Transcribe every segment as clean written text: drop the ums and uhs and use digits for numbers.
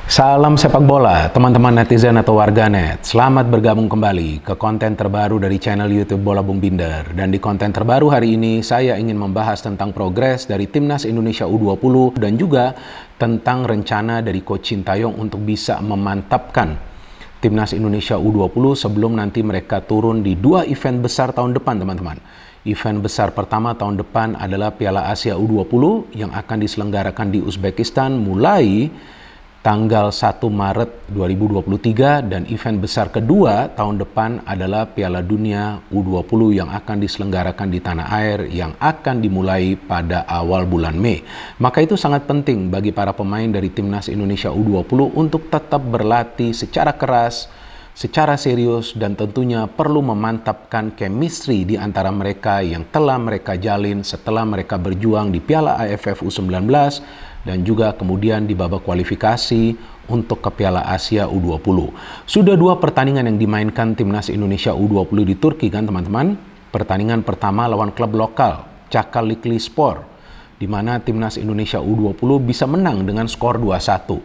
Salam sepak bola, teman-teman netizen atau warganet. Selamat bergabung kembali ke konten terbaru dari channel YouTube Bola Bung Binder. Dan di konten terbaru hari ini, saya ingin membahas tentang progres dari Timnas Indonesia U20 dan juga tentang rencana dari Coach Sintayong untuk bisa memantapkan Timnas Indonesia U20 sebelum nanti mereka turun di dua event besar tahun depan, teman-teman. Event besar pertama tahun depan adalah Piala Asia U20 yang akan diselenggarakan di Uzbekistan mulai tanggal 1 Maret 2023, dan event besar kedua tahun depan adalah Piala Dunia U20 yang akan diselenggarakan di tanah air yang akan dimulai pada awal bulan Mei. Maka itu sangat penting bagi para pemain dari Timnas Indonesia U20 untuk tetap berlatih secara keras, secara serius, dan tentunya perlu memantapkan chemistry di antara mereka yang telah mereka jalin setelah mereka berjuang di Piala AFF U19 dan juga kemudian di babak kualifikasi untuk ke Piala Asia U20. Sudah dua pertandingan yang dimainkan Timnas Indonesia U20 di Turki kan teman-teman. Pertandingan pertama lawan klub lokal Çakallıspor, di mana Timnas Indonesia U20 bisa menang dengan skor 2-1.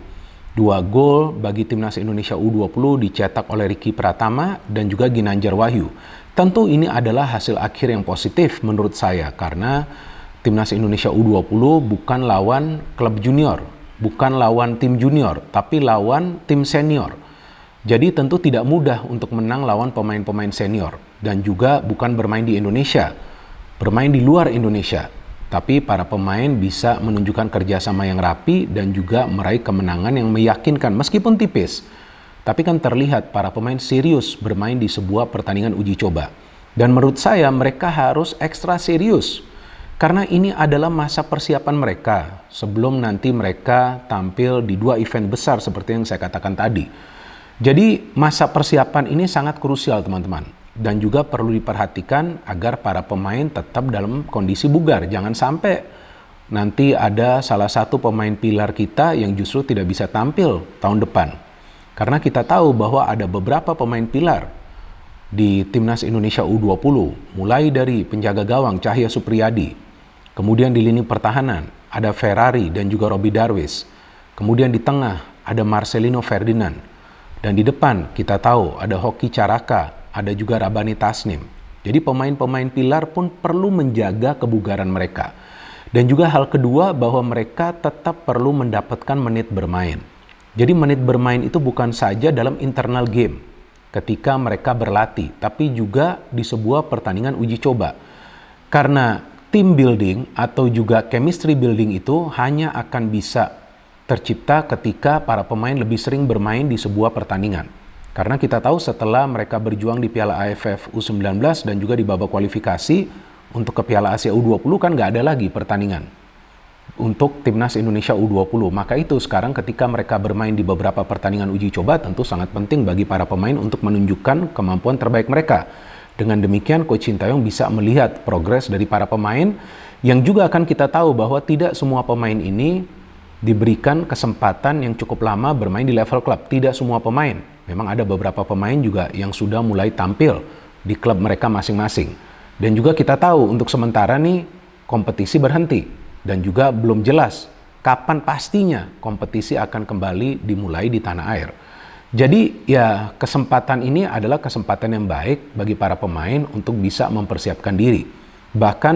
Dua gol bagi Timnas Indonesia U20 dicetak oleh Ricky Pratama dan juga Ginanjar Wahyu. Tentu ini adalah hasil akhir yang positif menurut saya, karena Timnas Indonesia U20 bukan lawan klub junior, bukan lawan tim junior, tapi lawan tim senior. Jadi tentu tidak mudah untuk menang lawan pemain-pemain senior, dan juga bukan bermain di Indonesia, bermain di luar Indonesia. Tapi para pemain bisa menunjukkan kerjasama yang rapi dan juga meraih kemenangan yang meyakinkan meskipun tipis. Tapi kan terlihat para pemain serius bermain di sebuah pertandingan uji coba. Dan menurut saya mereka harus ekstra serius, karena ini adalah masa persiapan mereka sebelum nanti mereka tampil di dua event besar seperti yang saya katakan tadi. Jadi masa persiapan ini sangat krusial teman-teman. Dan juga perlu diperhatikan agar para pemain tetap dalam kondisi bugar. Jangan sampai nanti ada salah satu pemain pilar kita yang justru tidak bisa tampil tahun depan. Karena kita tahu bahwa ada beberapa pemain pilar di Timnas Indonesia U20. Mulai dari penjaga gawang Cahya Supriyadi. Kemudian di lini pertahanan ada Ferrari dan juga Robby Darwish. Kemudian di tengah ada Marcelino Ferdinand. Dan di depan kita tahu ada Hoki Caraka, ada juga Rabani Tasnim. Jadi pemain-pemain pilar pun perlu menjaga kebugaran mereka. Dan juga hal kedua bahwa mereka tetap perlu mendapatkan menit bermain. Jadi menit bermain itu bukan saja dalam internal game ketika mereka berlatih, tapi juga di sebuah pertandingan uji coba. Karena team building atau juga chemistry building itu hanya akan bisa tercipta ketika para pemain lebih sering bermain di sebuah pertandingan. Karena kita tahu setelah mereka berjuang di Piala AFF U19 dan juga di babak kualifikasi untuk ke Piala Asia U20 kan nggak ada lagi pertandingan untuk Timnas Indonesia U20. Maka itu sekarang ketika mereka bermain di beberapa pertandingan uji coba tentu sangat penting bagi para pemain untuk menunjukkan kemampuan terbaik mereka. Dengan demikian Coach Sintayong bisa melihat progres dari para pemain yang juga akan kita tahu bahwa tidak semua pemain ini diberikan kesempatan yang cukup lama bermain di level klub. Tidak semua pemain. Memang ada beberapa pemain juga yang sudah mulai tampil di klub mereka masing-masing. Dan juga kita tahu untuk sementara nih kompetisi berhenti. Dan juga belum jelas kapan pastinya kompetisi akan kembali dimulai di tanah air. Jadi ya kesempatan ini adalah kesempatan yang baik bagi para pemain untuk bisa mempersiapkan diri. Bahkan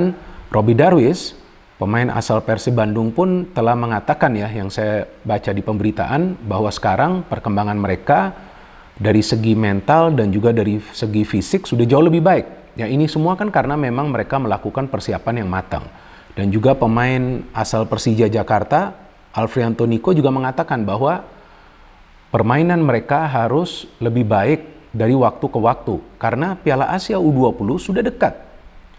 Robby Darwish, pemain asal Persib Bandung pun telah mengatakan ya, yang saya baca di pemberitaan, bahwa sekarang perkembangan mereka dari segi mental dan juga dari segi fisik sudah jauh lebih baik. Ya ini semua kan karena memang mereka melakukan persiapan yang matang. Dan juga pemain asal Persija Jakarta, Alfrianto Niko juga mengatakan bahwa permainan mereka harus lebih baik dari waktu ke waktu. Karena Piala Asia U20 sudah dekat.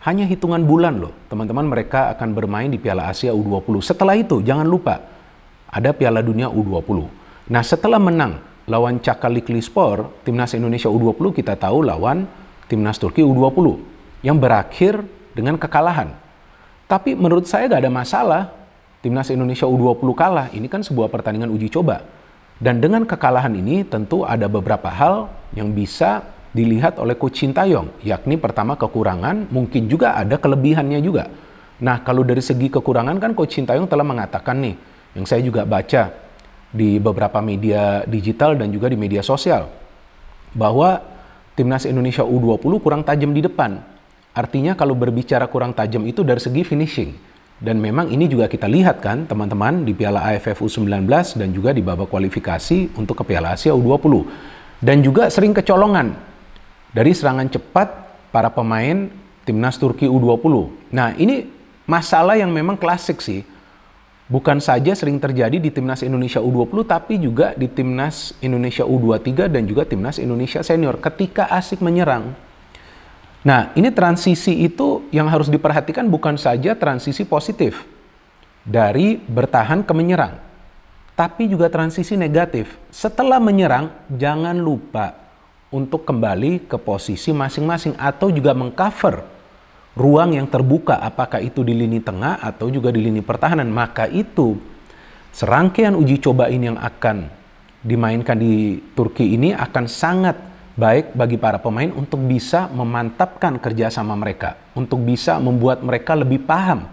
Hanya hitungan bulan loh, teman-teman, mereka akan bermain di Piala Asia U20. Setelah itu, jangan lupa, ada Piala Dunia U20. Nah, setelah menang lawan Çakallıspor, Timnas Indonesia U20 kita tahu lawan Timnas Turki U20 yang berakhir dengan kekalahan. Tapi menurut saya gak ada masalah Timnas Indonesia U20 kalah. Ini kan sebuah pertandingan uji coba. Dan dengan kekalahan ini tentu ada beberapa hal yang bisa dilihat oleh Coach Sintayong, yakni pertama kekurangan, mungkin juga ada kelebihannya juga. Nah, kalau dari segi kekurangan kan Coach Sintayong telah mengatakan nih, yang saya juga baca di beberapa media digital dan juga di media sosial bahwa Timnas Indonesia U20 kurang tajam di depan. Artinya kalau berbicara kurang tajam itu dari segi finishing. Dan memang ini juga kita lihat kan teman-teman di Piala AFF U19 dan juga di babak kualifikasi untuk ke Piala Asia U20. Dan juga sering kecolongan dari serangan cepat para pemain Timnas Turki U20. Nah, ini masalah yang memang klasik sih. Bukan saja sering terjadi di Timnas Indonesia U20, tapi juga di Timnas Indonesia U23 dan juga Timnas Indonesia Senior ketika asik menyerang. Nah, ini transisi itu yang harus diperhatikan bukan saja transisi positif dari bertahan ke menyerang, tapi juga transisi negatif. Setelah menyerang, jangan lupa untuk kembali ke posisi masing-masing atau juga mengcover ruang yang terbuka, apakah itu di lini tengah atau juga di lini pertahanan. Maka itu serangkaian uji coba ini yang akan dimainkan di Turki ini akan sangat baik bagi para pemain untuk bisa memantapkan kerjasama mereka, untuk bisa membuat mereka lebih paham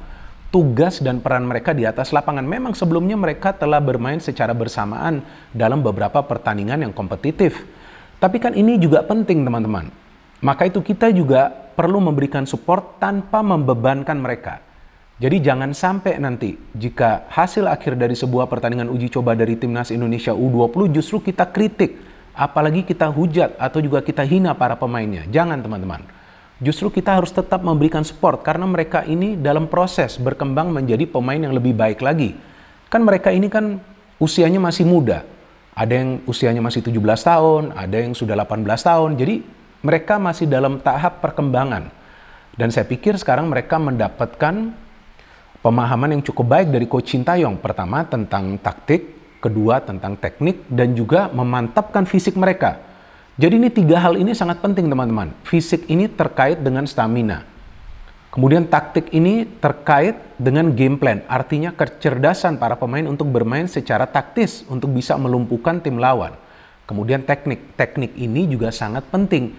tugas dan peran mereka di atas lapangan. Memang sebelumnya mereka telah bermain secara bersamaan dalam beberapa pertandingan yang kompetitif. Tapi kan ini juga penting teman-teman. Maka itu kita juga perlu memberikan support tanpa membebankan mereka. Jadi jangan sampai nanti jika hasil akhir dari sebuah pertandingan uji coba dari Timnas Indonesia U20 justru kita kritik. Apalagi kita hujat atau juga kita hina para pemainnya. Jangan teman-teman. Justru kita harus tetap memberikan support karena mereka ini dalam proses berkembang menjadi pemain yang lebih baik lagi. Kan mereka ini kan usianya masih muda. Ada yang usianya masih 17 tahun, ada yang sudah 18 tahun. Jadi mereka masih dalam tahap perkembangan. Dan saya pikir sekarang mereka mendapatkan pemahaman yang cukup baik dari Coach Sintayong. Pertama tentang taktik, kedua tentang teknik, dan juga memantapkan fisik mereka. Jadi ini tiga hal ini sangat penting teman-teman. Fisik ini terkait dengan stamina. Kemudian taktik ini terkait dengan game plan. Artinya kecerdasan para pemain untuk bermain secara taktis untuk bisa melumpuhkan tim lawan. Kemudian teknik. Teknik ini juga sangat penting.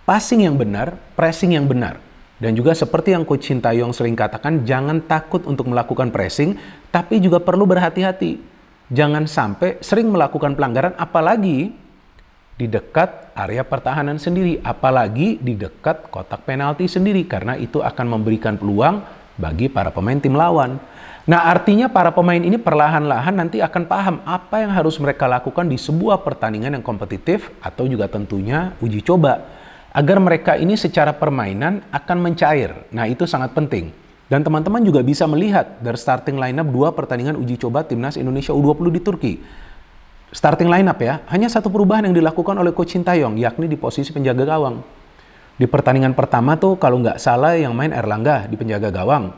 Passing yang benar, pressing yang benar. Dan juga seperti yang Coach Sintayong sering katakan, jangan takut untuk melakukan pressing, tapi juga perlu berhati-hati. Jangan sampai sering melakukan pelanggaran, apalagi di dekat area pertahanan sendiri, apalagi di dekat kotak penalti sendiri, karena itu akan memberikan peluang bagi para pemain tim lawan. Nah, artinya para pemain ini perlahan-lahan nanti akan paham apa yang harus mereka lakukan di sebuah pertandingan yang kompetitif atau juga tentunya uji coba, agar mereka ini secara permainan akan mencair. Nah, itu sangat penting. Dan teman-teman juga bisa melihat dari starting lineup 2 pertandingan uji coba Timnas Indonesia U20 di Turki. Starting lineup ya, hanya satu perubahan yang dilakukan oleh Coach Sintayong, yakni di posisi penjaga gawang. Di pertandingan pertama tuh kalau nggak salah yang main Erlangga di penjaga gawang.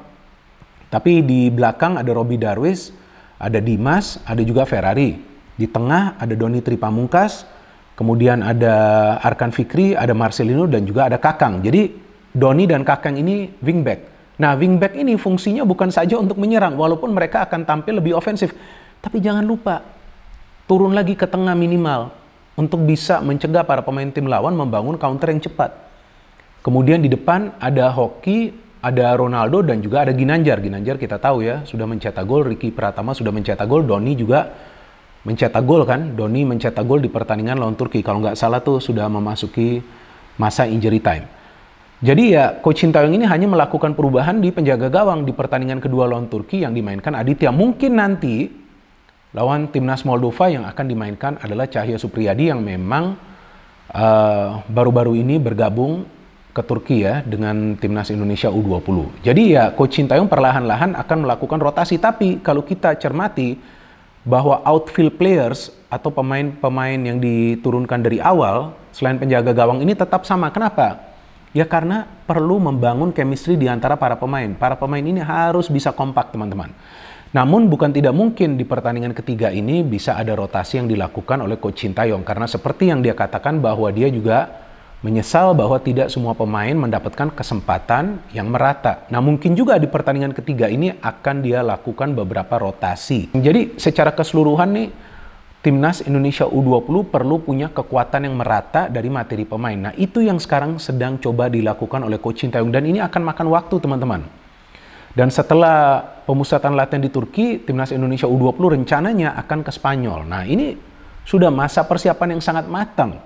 Tapi di belakang ada Robby Darwish, ada Dimas, ada juga Ferrari. Di tengah ada Doni Tripamungkas, kemudian ada Arkan Fikri, ada Marcelino, dan juga ada Kakang. Jadi Doni dan Kakang ini wingback. Nah, wingback ini fungsinya bukan saja untuk menyerang, walaupun mereka akan tampil lebih ofensif. Tapi jangan lupa, turun lagi ke tengah minimal untuk bisa mencegah para pemain tim lawan membangun counter yang cepat. Kemudian di depan ada Hoki, ada Ronaldo, dan juga ada Ginanjar. Ginanjar kita tahu ya, sudah mencetak gol. Ricky Pratama sudah mencetak gol. Doni juga mencetak gol kan. Doni mencetak gol di pertandingan lawan Turki. Kalau nggak salah tuh sudah memasuki masa injury time. Jadi ya Coach Sintayong ini hanya melakukan perubahan di penjaga gawang di pertandingan kedua lawan Turki yang dimainkan Aditya. Mungkin nanti lawan Timnas Moldova yang akan dimainkan adalah Cahya Supriyadi yang memang baru-baru ini bergabung ke Turki ya dengan Timnas Indonesia U20. Jadi ya Coach Sintayong perlahan-lahan akan melakukan rotasi. Tapi kalau kita cermati bahwa outfield players atau pemain-pemain yang diturunkan dari awal selain penjaga gawang ini tetap sama. Kenapa? Ya karena perlu membangun chemistry di antara para pemain. Para pemain ini harus bisa kompak teman-teman. Namun bukan tidak mungkin di pertandingan ketiga ini bisa ada rotasi yang dilakukan oleh Coach Sintayong. Karena seperti yang dia katakan bahwa dia juga menyesal bahwa tidak semua pemain mendapatkan kesempatan yang merata. Nah mungkin juga di pertandingan ketiga ini akan dia lakukan beberapa rotasi. Jadi secara keseluruhan nih, Timnas Indonesia U20 perlu punya kekuatan yang merata dari materi pemain. Nah, itu yang sekarang sedang coba dilakukan oleh Coach Sintayong dan ini akan makan waktu, teman-teman. Dan setelah pemusatan latihan di Turki, timnas Indonesia U20 rencananya akan ke Spanyol. Nah, ini sudah masa persiapan yang sangat matang.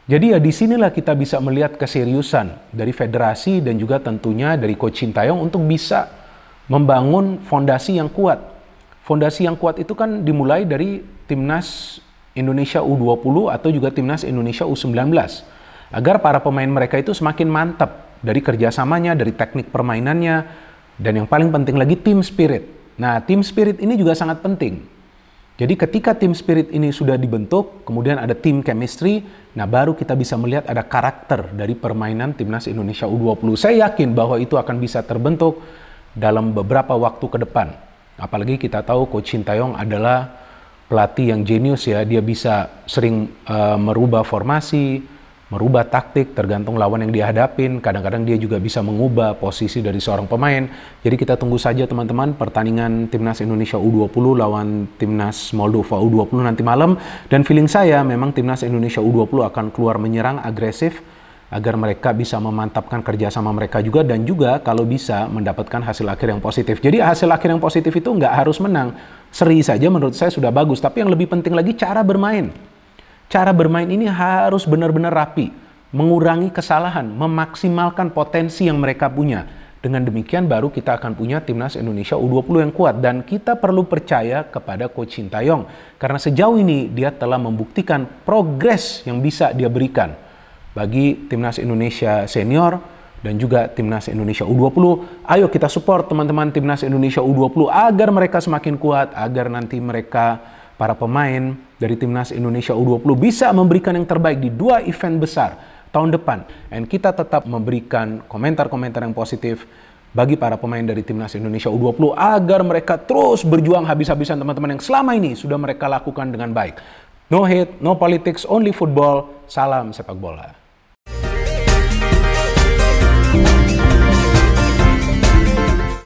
Jadi ya disinilah kita bisa melihat keseriusan dari federasi dan juga tentunya dari Coach Sintayong untuk bisa membangun fondasi yang kuat. Fondasi yang kuat itu kan dimulai dari timnas Indonesia U20 atau juga timnas Indonesia U19. Agar para pemain mereka itu semakin mantap dari kerjasamanya, dari teknik permainannya, dan yang paling penting lagi team spirit. Nah, team spirit ini juga sangat penting. Jadi ketika team spirit ini sudah dibentuk, kemudian ada team chemistry, nah baru kita bisa melihat ada karakter dari permainan timnas Indonesia U20. Saya yakin bahwa itu akan bisa terbentuk dalam beberapa waktu ke depan. Apalagi kita tahu Coach Sintayong adalah pelatih yang jenius ya, dia bisa sering merubah formasi, merubah taktik tergantung lawan yang dihadapin. Kadang-kadang dia juga bisa mengubah posisi dari seorang pemain. Jadi kita tunggu saja teman-teman pertandingan timnas Indonesia U20 lawan timnas Moldova U20 nanti malam. Dan feeling saya memang timnas Indonesia U20 akan keluar menyerang agresif agar mereka bisa memantapkan kerjasama mereka juga dan juga kalau bisa mendapatkan hasil akhir yang positif. Jadi hasil akhir yang positif itu nggak harus menang. Seri saja menurut saya sudah bagus. Tapi yang lebih penting lagi cara bermain. Cara bermain ini harus benar-benar rapi, mengurangi kesalahan, memaksimalkan potensi yang mereka punya. Dengan demikian baru kita akan punya timnas Indonesia U20 yang kuat. Dan kita perlu percaya kepada Coach Sintayong. Karena sejauh ini dia telah membuktikan progres yang bisa dia berikan bagi timnas Indonesia senior dan juga timnas Indonesia U20. Ayo kita support teman-teman timnas Indonesia U20 agar mereka semakin kuat, agar nanti mereka para pemain dari timnas Indonesia U20 bisa memberikan yang terbaik di 2 event besar tahun depan. Dan kita tetap memberikan komentar-komentar yang positif bagi para pemain dari timnas Indonesia U20 agar mereka terus berjuang habis-habisan teman-teman yang selama ini sudah mereka lakukan dengan baik. No hate, no politics, only football. Salam sepak bola.